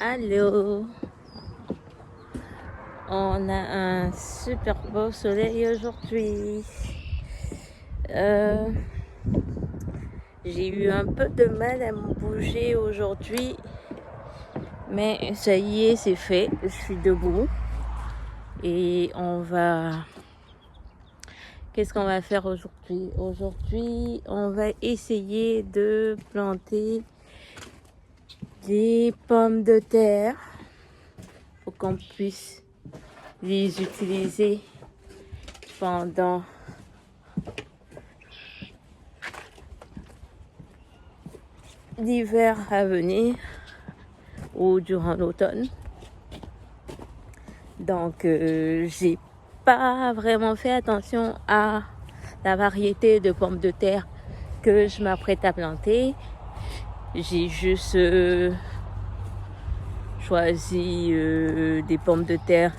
Allô, on a un super beau soleil aujourd'hui. J'ai eu un peu de mal à me bouger aujourd'hui, mais ça y est, c'est fait. Je suis debout et Qu'est-ce qu'on va faire aujourd'hui? Aujourd'hui, on va essayer de planter des pommes de terre pour qu'on puisse les utiliser pendant l'hiver à venir ou durant l'automne. Donc, j'ai pas vraiment fait attention à la variété de pommes de terre que je m'apprête à planter. J'ai juste choisi des pommes de terre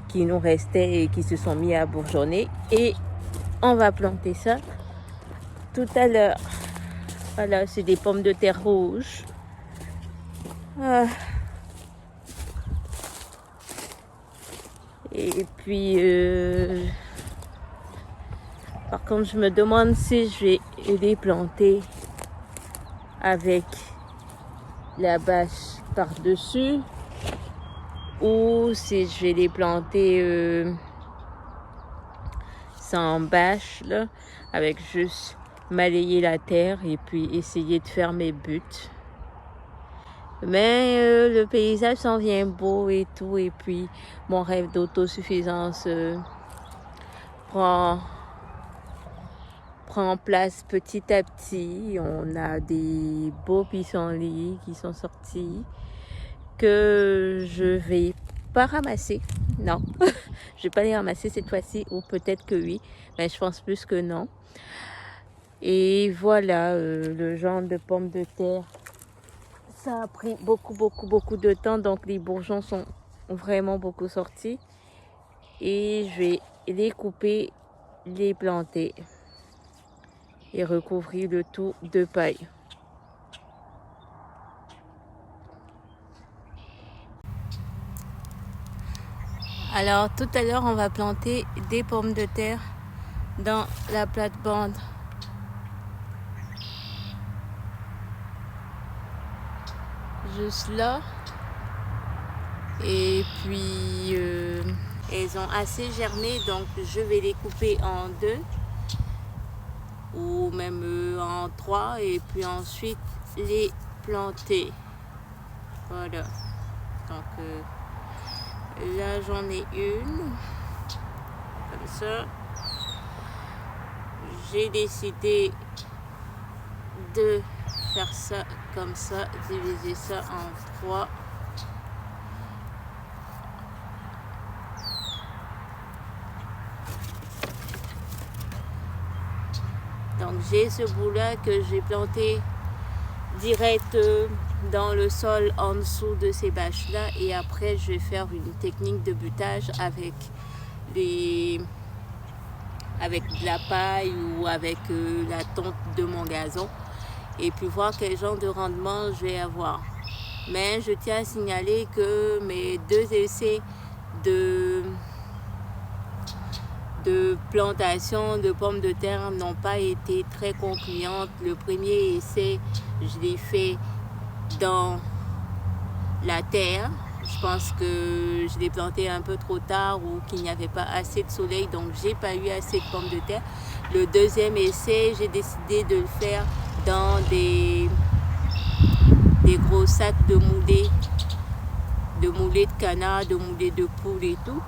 qui nous restaient et qui se sont mis à bourgeonner. Et on va planter ça tout à l'heure. Voilà, c'est des pommes de terre rouges. Et puis, par contre, je me demande si je vais les planter avec la bâche par-dessus ou si je vais les planter sans bâche, là, avec juste balayer la terre et puis essayer de faire mes buts. Mais le paysage s'en vient beau et tout, et puis mon rêve d'autosuffisance prend place petit à petit. On a des beaux pissenlits qui sont sortis que je vais pas ramasser. Non, je vais pas les ramasser cette fois-ci, ou peut-être que oui, mais je pense plus que non. Et voilà, le genre de pommes de terre. Ça a pris beaucoup de temps, donc les bourgeons sont vraiment beaucoup sortis. Et je vais les couper, les planter et recouvrir le tout de paille. Alors tout à l'heure, on va planter des pommes de terre dans la plate-bande. Juste là. Et puis elles ont assez germé, donc je vais les couper en 2 ou même en 3 et puis ensuite les planter. Voilà. Donc là j'en ai une comme ça. J'ai décidé de faire ça comme ça, diviser ça en 3. Donc j'ai ce bout-là que j'ai planté direct dans le sol en dessous de ces bâches-là, et après je vais faire une technique de butage avec de la paille ou avec la tonte de mon gazon, et puis voir quel genre de rendement je vais avoir. Mais je tiens à signaler que mes 2 essais de plantation de pommes de terre n'ont pas été très concluantes. Le premier essai, je l'ai fait dans la terre. Je pense que je l'ai planté un peu trop tard ou qu'il n'y avait pas assez de soleil, donc j'ai pas eu assez de pommes de terre. Le deuxième essai, j'ai décidé de le faire dans des gros sacs de moulées de canard, de moulées de poule et tout.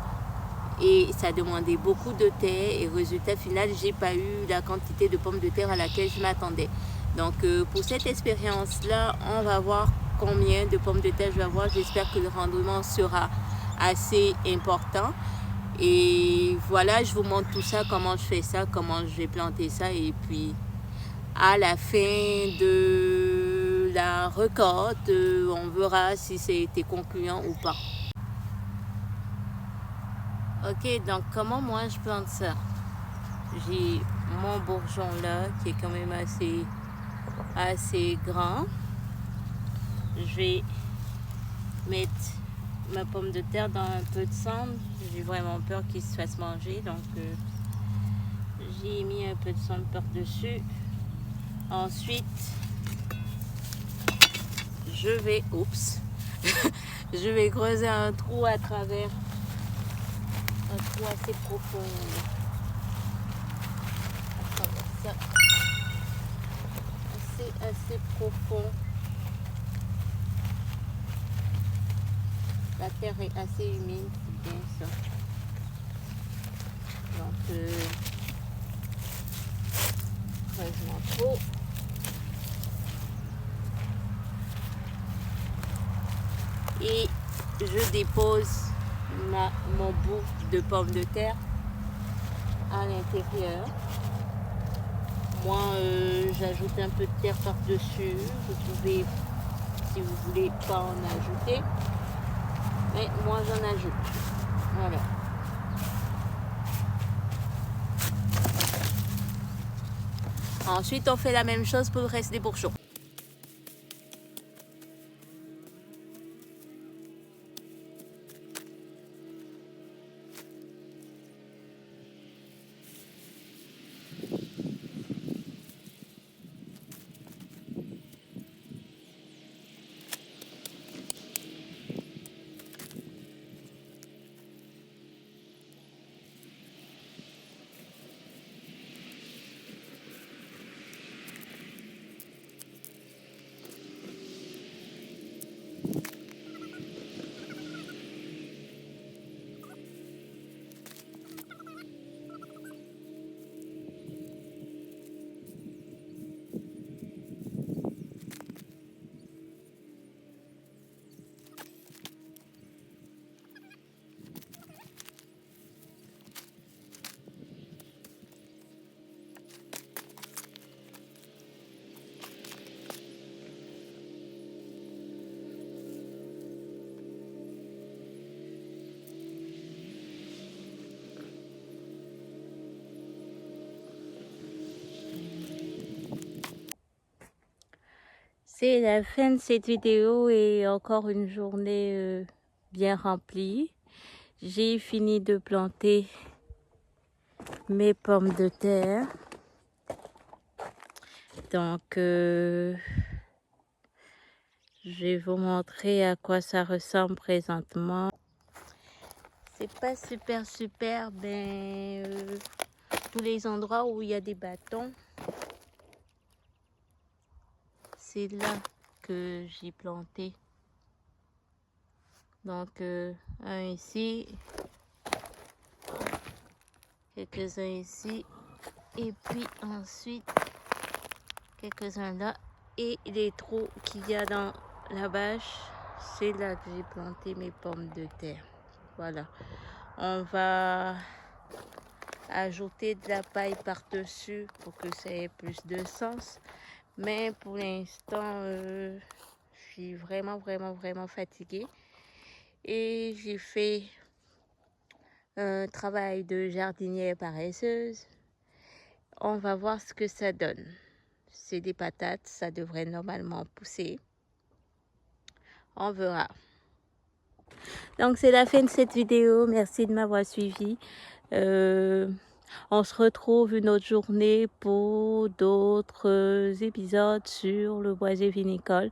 Et ça demandait beaucoup de terre, et résultat final, j'ai pas eu la quantité de pommes de terre à laquelle je m'attendais. Donc pour cette expérience-là, on va voir combien de pommes de terre je vais avoir. J'espère que le rendement sera assez important. Et voilà, je vous montre tout ça, comment je fais ça, comment je vais planter ça, et puis à la fin de la récolte, on verra si c'était concluant ou pas. Ok, donc comment moi je plante ça? J'ai mon bourgeon là qui est quand même assez grand. Je vais mettre ma pomme de terre dans un peu de cendre. J'ai vraiment peur qu'il se fasse manger, donc j'ai mis un peu de cendre par-dessus. Ensuite, je vais creuser un trou à travers, un trou assez profond. À travers ça, assez profond. La terre est assez humide, c'est bien ça. Donc, creusement trop. Et je dépose mon bout de pomme de terre à l'intérieur. Moi, j'ajoute un peu de terre par-dessus. Vous pouvez, si vous voulez, pas en ajouter. Mais moi, j'en ajoute. Voilà. Ensuite, on fait la même chose pour le reste des bourgeons. C'est la fin de cette vidéo et encore une journée bien remplie. J'ai fini de planter mes pommes de terre. Donc, je vais vous montrer à quoi ça ressemble présentement. C'est pas super, tous les endroits où il y a des bâtons, c'est là que j'ai planté. Donc, un ici, quelques-uns ici, et puis ensuite, quelques-uns là. Et les trous qu'il y a dans la bâche, c'est là que j'ai planté mes pommes de terre. Voilà. On va ajouter de la paille par-dessus pour que ça ait plus de sens. Mais pour l'instant, je suis vraiment fatiguée. Et j'ai fait un travail de jardinière paresseuse. On va voir ce que ça donne. C'est des patates, ça devrait normalement pousser. On verra. Donc c'est la fin de cette vidéo. Merci de m'avoir suivi. On se retrouve une autre journée pour d'autres épisodes sur le boisier vinicole.